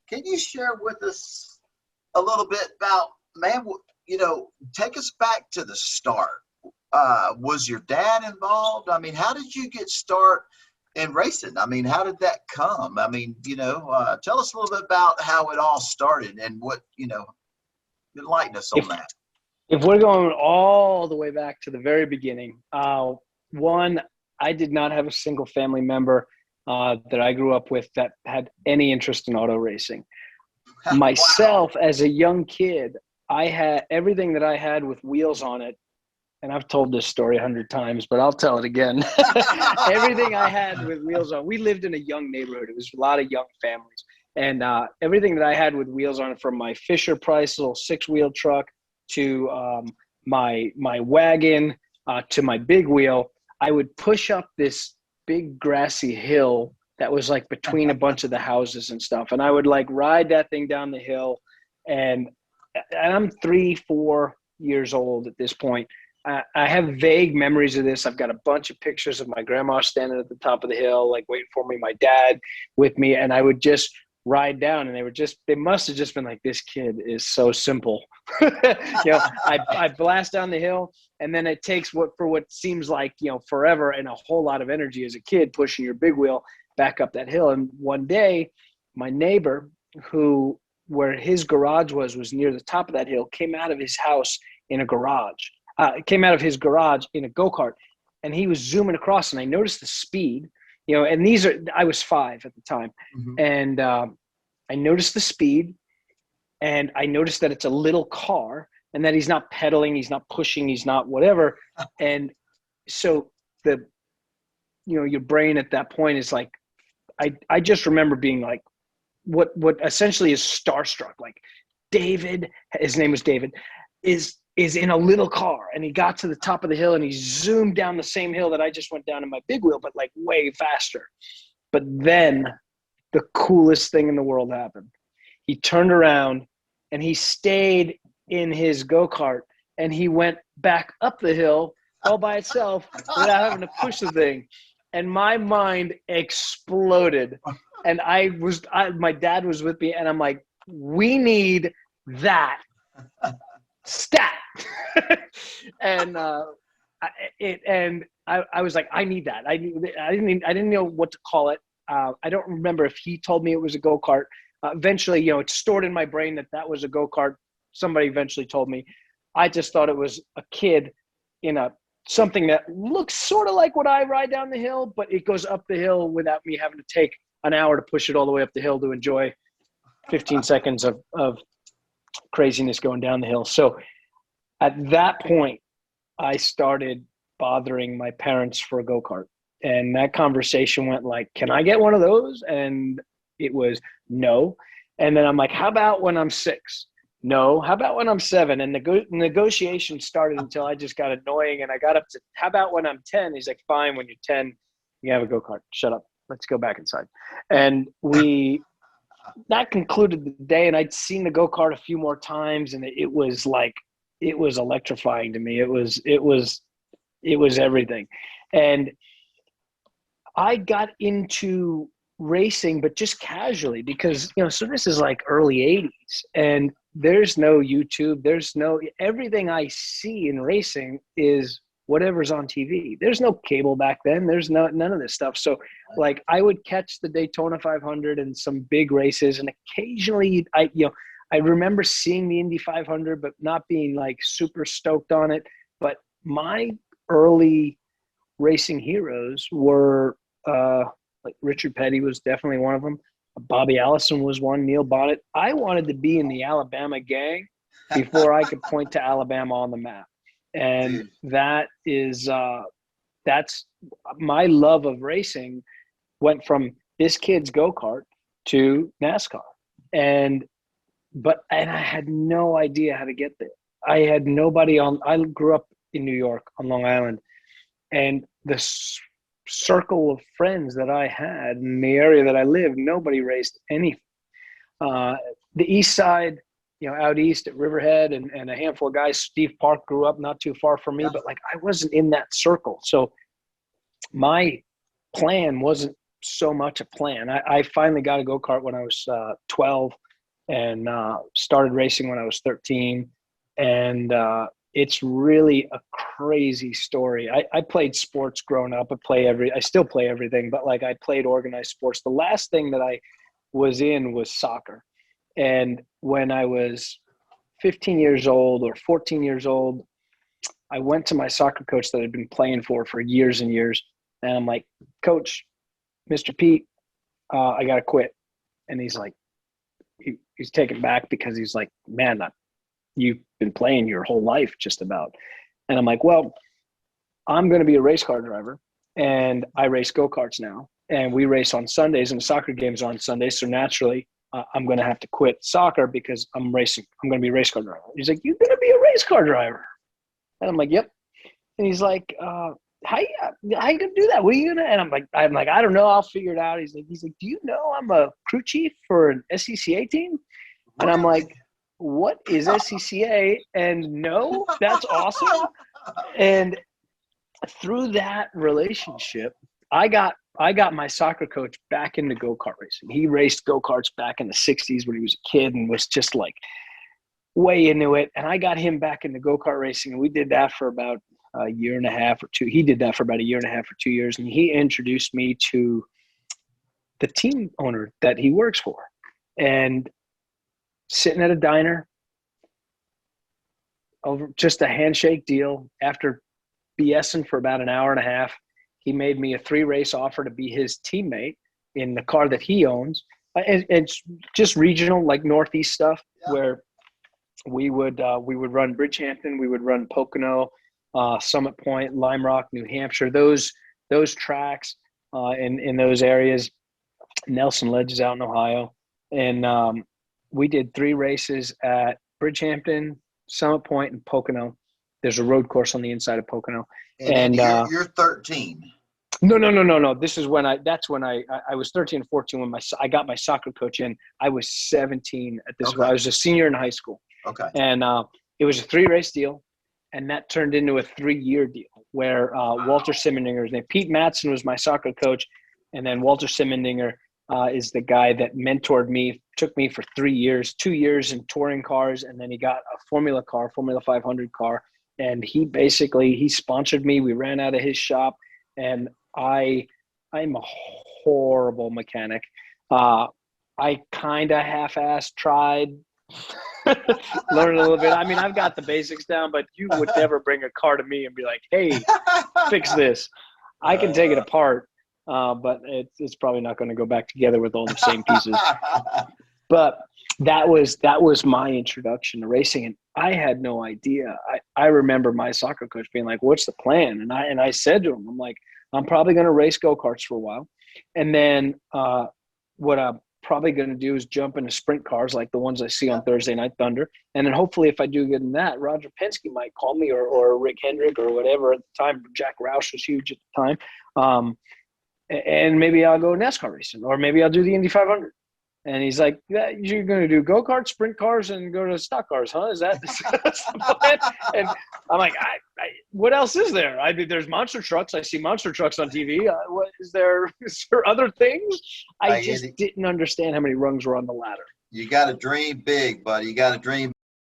Can you share with us a little bit about, man, take us back to the start. Was your dad involved? I mean, how did you get start in racing? I mean, how did that come? I mean, tell us a little bit about how it all started and what, enlighten us on that. If we're going all the way back to the very beginning, one, I did not have a single family member that I grew up with that had any interest in auto racing. Myself, Wow. as a young kid, I had everything that I had with wheels on it. And I've told this story 100 times, but I'll tell it again. Everything I had with wheels on. We lived in a young neighborhood. It was a lot of young families. And everything that I had with wheels on it, from my Fisher Price little 6-wheel truck to my wagon to my big wheel, I would push up this big grassy hill that was like between a bunch of the houses and stuff. And I would like ride that thing down the hill. And I'm 3-4 years old at this point. I have vague memories of this. I've got a bunch of pictures of my grandma standing at the top of the hill, like waiting for me, my dad with me. And I would just ride down, and they must have just been like, this kid is so simple. I blast down the hill, and then it takes what seems like, forever and a whole lot of energy as a kid pushing your big wheel back up that hill. And one day my neighbor, where his garage was near the top of that hill, came out of his house in a garage. Came out of his garage in a go-kart, and he was zooming across, and I noticed the speed, and I was 5 at the time. Mm-hmm. And I noticed the speed, and I noticed that it's a little car, and that he's not pedaling, he's not pushing, he's not whatever. And so your brain at that point is like, I just remember being like, what essentially is starstruck, like David, his name was David, is in a little car, and he got to the top of the hill, and he zoomed down the same hill that I just went down in my big wheel, but like way faster. But then the coolest thing in the world happened. He turned around, and he stayed in his go-kart, and he went back up the hill all by itself without having to push the thing. And my mind exploded. And my dad was with me, and I'm like, we need that stat. And I was like, I need that. I didn't know what to call it. I don't remember if he told me it was a go-kart. Eventually, it's stored in my brain that was a go-kart. Somebody eventually told me. I just thought it was a kid in something that looks sort of like what I ride down the hill, but it goes up the hill without me having to take an hour to push it all the way up the hill to enjoy 15 seconds of craziness going down the hill. So at that point, I started bothering my parents for a go-kart. And that conversation went like, can I get one of those? And it was no. And then I'm like, how about when I'm 6? No. How about when I'm 7? And negotiation started until I just got annoying. And I got up to, how about when I'm 10? He's like, fine, when you're 10, you have a go-kart. Shut up. Let's go back inside. And that concluded the day. And I'd seen the go-kart a few more times, and it was electrifying to me. It was everything. And I got into racing, but just casually, because, so this is like early 80s, and there's no YouTube. Everything I see in racing is whatever's on TV. There's no cable back then. There's none of this stuff. So like I would catch the Daytona 500 and some big races, and occasionally I remember seeing the Indy 500, but not being like super stoked on it. But my early racing heroes were like Richard Petty was definitely one of them. Bobby Allison was one. Neil Bonnet. I wanted to be in the Alabama gang before I could point to Alabama on the map. And that's my love of racing went from this kid's go-kart to NASCAR. And I had no idea how to get there. I had nobody I grew up in New York on Long Island, and the circle of friends that I had in the area that I lived, nobody raced anything. The East Side, out east at Riverhead, and a handful of guys. Steve Park grew up not too far from me, but like I wasn't in that circle. So my plan wasn't so much a plan. I finally got a go-kart when I was 12 and started racing when I was 13. And it's really a crazy story. I played sports growing up. I still play everything, but like I played organized sports. The last thing that I was in was soccer. And when I was 15 years old or 14 years old, I went to my soccer coach that I'd been playing for years and years. And I'm like, Coach, Mr. Pete, I got to quit. And he's like, he's taken back because he's like, man, you've been playing your whole life just about. And I'm like, well, I'm going to be a race car driver and I race go-karts now. And we race on Sundays and the soccer games are on Sundays. So naturally, I'm going to have to quit soccer because I'm going to be a race car driver. He's like, you're going to be a race car driver. And I'm like, yep. And he's like, how you gonna do that? What are you gonna? And I'm like, I don't know. I'll figure it out. He's like, do you know I'm a crew chief for an SCCA team? And I'm like, what is SCCA? And no, that's awesome. And through that relationship, I got my soccer coach back into go-kart racing. He raced go-karts back in the 60s when he was a kid and was just like way into it. And I got him back into go-kart racing. And we did that for about a year and a half or two. He did that for about a year and a half or 2 years. And he introduced me to the team owner that he works for. And sitting at a diner over just a handshake deal, after BSing for about an hour and a half, he made me a 3-race offer to be his teammate in the car that he owns. It's just regional, like Northeast stuff, where we would run Bridgehampton, we would run Pocono, Summit Point, Lime Rock, New Hampshire, those tracks in those areas. Nelson Ledge is out in Ohio. And we did 3 races at Bridgehampton, Summit Point, and Pocono. There's a road course on the inside of Pocono. And you're 13. No. This is when I was 13 and 14 when I got my soccer coach in. I was 17 at this point. I was a senior in high school. Okay. And it was a 3-race deal, and that turned into a 3-year deal where Walter Simmendinger's name. Pete Matson was my soccer coach, and then Walter Simmendinger is the guy that mentored me, took me for 3 years, 2 years in touring cars, and then he got a Formula 500 car, and he sponsored me. We ran out of his shop, and I'm a horrible mechanic. I kind of half-assed tried, learn a little bit. I mean, I've got the basics down, but you would never bring a car to me and be like, hey, fix this. I can take it apart, but it's probably not going to go back together with all the same pieces. But that was my introduction to racing, and I had no idea. I remember my soccer coach being like, what's the plan? And I said to him, I'm like, I'm probably going to race go-karts for a while. And then what I'm probably going to do is jump into sprint cars like the ones I see on Thursday Night Thunder. And then hopefully if I do good in that, Roger Penske might call me or Rick Hendrick or whatever at the time. Jack Roush was huge at the time. And maybe I'll go NASCAR racing, or maybe I'll do the Indy 500. And he's like, yeah, you're going to do go-karts, sprint cars, and go to stock cars, huh? Is that the plan? And I'm like, what else is there? I mean, there's monster trucks. I see monster trucks on TV. What is there other things? I just didn't understand how many rungs were on the ladder. You got to dream big, buddy. You got to dream